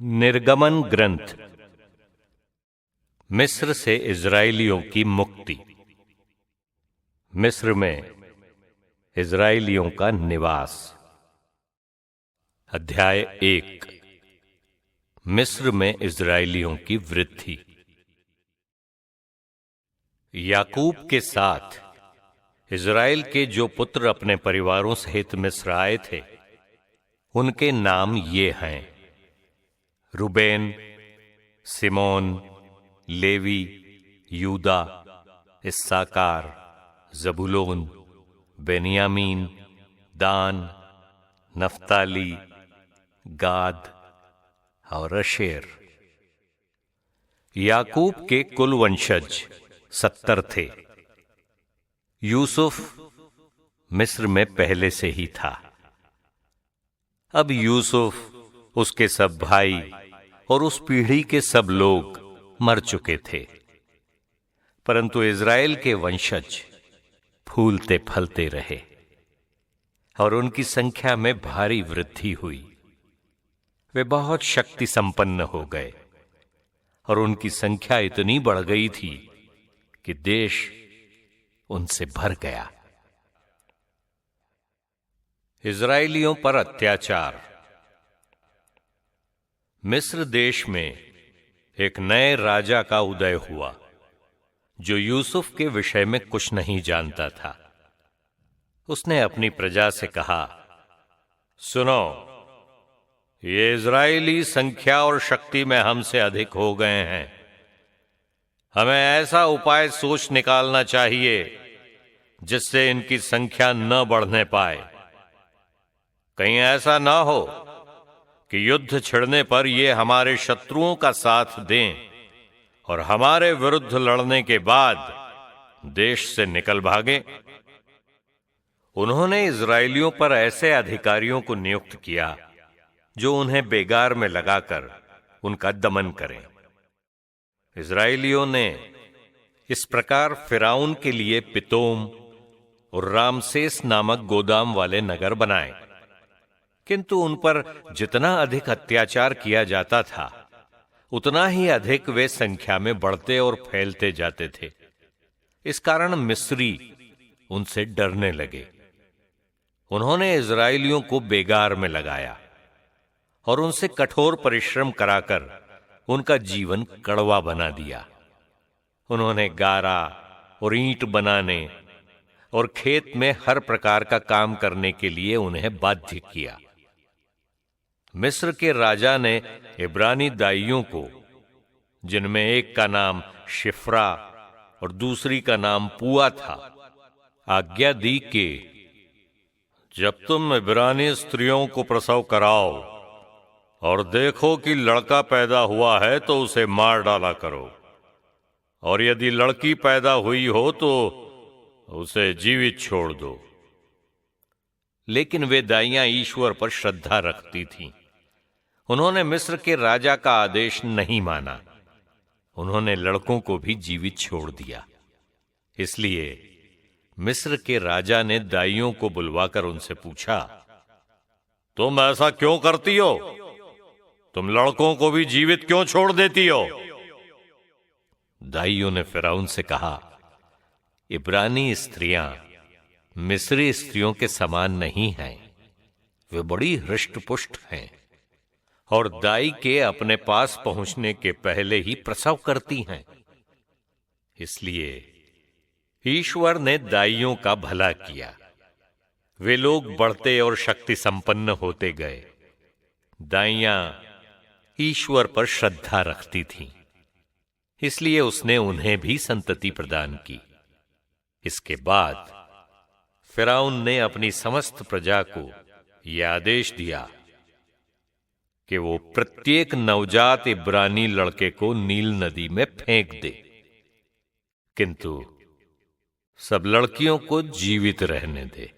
निर्गमन ग्रंथ। मिस्र से इजराइलियों की मुक्ति। मिस्र में इजराइलियों का निवास। अध्याय 1। मिस्र में इजराइलियों की वृद्धि। याकूब के साथ इजराइल के जो पुत्र अपने परिवारों सहित मिस्र आए थे, उनके नाम ये हैं: रूबेन, सिमोन, लेवी, यूदा, इस्साकार, जबूलून, बेन्यामीन, दान, नफ्ताली, गाद और अशेर। याकूब के कुल वंशज 70 थे। यूसुफ मिस्र में पहले से ही था। अब यूसुफ, उसके सब भाई और उस पीढ़ी के सब लोग मर चुके थे, परंतु इजराइल के वंशज फूलते फलते रहे और उनकी संख्या में भारी वृद्धि हुई। वे बहुत शक्ति संपन्न हो गए और उनकी संख्या इतनी बढ़ गई थी कि देश उनसे भर गया। इजराइलियों पर अत्याचार। मिस्र देश में एक नए राजा का उदय हुआ, जो यूसुफ के विषय में कुछ नहीं जानता था। उसने अपनी प्रजा से कहा, सुनो, ये इजराइली संख्या और शक्ति में हमसे अधिक हो गए हैं। हमें ऐसा उपाय सोच निकालना चाहिए जिससे इनकी संख्या न बढ़ने पाए। कहीं ऐसा ना हो कि युद्ध छिड़ने पर ये हमारे शत्रुओं का साथ दें और हमारे विरुद्ध लड़ने के बाद देश से निकल भागें। उन्होंने इजराइलियों पर ऐसे अधिकारियों को नियुक्त किया जो उन्हें बेगार में लगाकर उनका दमन करें। इजराइलियों ने इस प्रकार फिरौन के लिए पितोम और रामसेस नामक गोदाम वाले नगर बनाए, किंतु उन पर जितना अधिक अत्याचार किया जाता था, उतना ही अधिक वे संख्या में बढ़ते और फैलते जाते थे। इस कारण मिस्री उनसे डरने लगे। उन्होंने इजराइलियों को बेगार में लगाया और उनसे कठोर परिश्रम कराकर उनका जीवन कड़वा बना दिया। उन्होंने गारा और ईंट बनाने और खेत में हर प्रकार का काम करने के लिए उन्हें बाध्य किया। मिस्र के राजा ने इब्रानी दाइयों को, जिनमें एक का नाम शिफ्रा और दूसरी का नाम पुआ था, आज्ञा दी कि जब तुम इब्रानी स्त्रियों को प्रसव कराओ और देखो कि लड़का पैदा हुआ है तो उसे मार डाला करो, और यदि लड़की पैदा हुई हो तो उसे जीवित छोड़ दो। लेकिन वे दाइयां ईश्वर पर श्रद्धा रखती थीं। उन्होंने मिस्र के राजा का आदेश नहीं माना। उन्होंने लड़कों को भी जीवित छोड़ दिया। इसलिए मिस्र के राजा ने दाइयों को बुलवाकर उनसे पूछा, तुम ऐसा क्यों करती हो? तुम लड़कों को भी जीवित क्यों छोड़ देती हो? दाइयों ने फिरौन से कहा, इब्रानी स्त्रियां मिस्री स्त्रियों के समान नहीं हैं। वे बड़ी हृष्ट-पुष्ट हैं और दाई के अपने पास पहुंचने के पहले ही प्रसव करती हैं। इसलिए ईश्वर ने दाइयों का भला किया। वे लोग बढ़ते और शक्ति संपन्न होते गए। दाइयां ईश्वर पर श्रद्धा रखती थीं, इसलिए उसने उन्हें भी संतति प्रदान की। इसके बाद फिरौन ने अपनी समस्त प्रजा को यह आदेश दिया कि वो प्रत्येक नवजात इब्रानी लड़के को नील नदी में फेंक दे, किंतु सब लड़कियों को जीवित रहने दे।